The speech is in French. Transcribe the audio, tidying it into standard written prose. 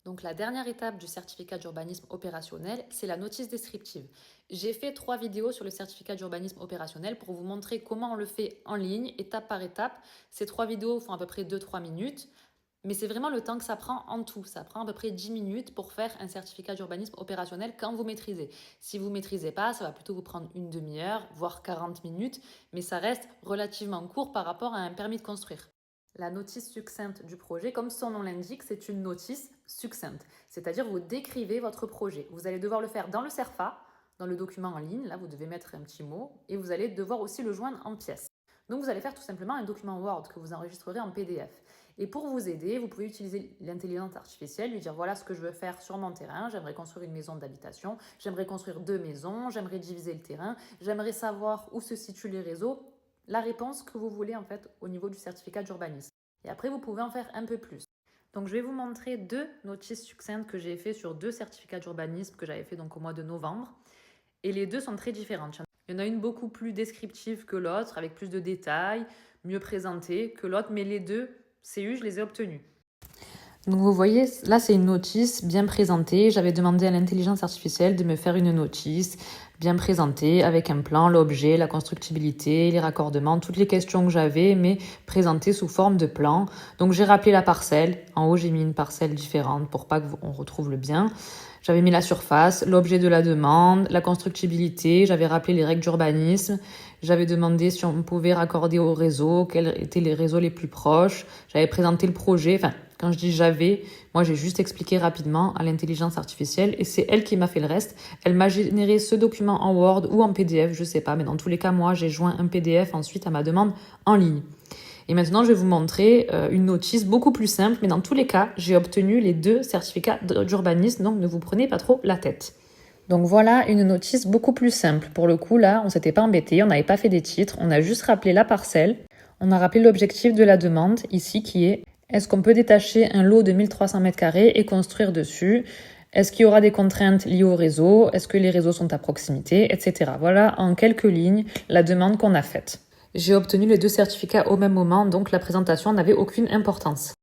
Donc la dernière étape du certificat d'urbanisme opérationnel, c'est la notice descriptive. J'ai fait 3 vidéos sur le certificat d'urbanisme opérationnel pour vous montrer comment on le fait en ligne, étape par étape. Ces 3 vidéos font à peu près 2-3 minutes, mais c'est vraiment le temps que ça prend en tout. Ça prend à peu près 10 minutes pour faire un certificat d'urbanisme opérationnel quand vous maîtrisez. Si vous ne maîtrisez pas, ça va plutôt vous prendre une demi-heure, voire 40 minutes, mais ça reste relativement court par rapport à un permis de construire. La notice succincte du projet, comme son nom l'indique, c'est une notice succincte. C'est-à-dire vous décrivez votre projet. Vous allez devoir le faire dans le CERFA, dans le document en ligne. Là, vous devez mettre un petit mot et vous allez devoir aussi le joindre en pièces. Donc, vous allez faire tout simplement un document Word que vous enregistrerez en PDF. Et pour vous aider, vous pouvez utiliser l'intelligence artificielle, lui dire voilà ce que je veux faire sur mon terrain, j'aimerais construire une maison d'habitation, j'aimerais construire 2 maisons, j'aimerais diviser le terrain, j'aimerais savoir où se situent les réseaux, la réponse que vous voulez en fait au niveau du certificat d'urbanisme. Et après, vous pouvez en faire un peu plus. Donc, je vais vous montrer 2 notices succinctes que j'ai fait sur 2 certificats d'urbanisme que j'avais fait donc au mois de novembre. Et les 2 sont très différentes. Il y en a une beaucoup plus descriptive que l'autre, avec plus de détails, mieux présentée que l'autre, mais les 2 CU, je les ai obtenus. Donc vous voyez, là c'est une notice bien présentée. J'avais demandé à l'intelligence artificielle de me faire une notice bien présentée avec un plan, l'objet, la constructibilité, les raccordements, toutes les questions que j'avais, mais présentées sous forme de plan. Donc j'ai rappelé la parcelle. En haut, j'ai mis une parcelle différente pour pas qu'on retrouve le bien. J'avais mis la surface, l'objet de la demande, la constructibilité. J'avais rappelé les règles d'urbanisme. J'avais demandé si on pouvait raccorder au réseau, quels étaient les réseaux les plus proches. J'avais présenté le projet. Enfin, quand je dis j'avais, moi j'ai juste expliqué rapidement à l'intelligence artificielle et c'est elle qui m'a fait le reste. Elle m'a généré ce document en Word ou en PDF, je sais pas, mais dans tous les cas, moi j'ai joint un PDF ensuite à ma demande en ligne. Et maintenant, je vais vous montrer une notice beaucoup plus simple, mais dans tous les cas, j'ai obtenu les 2 certificats d'urbanisme, donc ne vous prenez pas trop la tête. Donc voilà une notice beaucoup plus simple. Pour le coup, là, on s'était pas embêté, on n'avait pas fait des titres, on a juste rappelé la parcelle, on a rappelé l'objectif de la demande, ici, qui est est-ce qu'on peut détacher un lot de 1300 m² et construire dessus? Est-ce qu'il y aura des contraintes liées au réseau? Est-ce que les réseaux sont à proximité? Etc. Voilà en quelques lignes la demande qu'on a faite. J'ai obtenu les 2 certificats au même moment, donc la présentation n'avait aucune importance.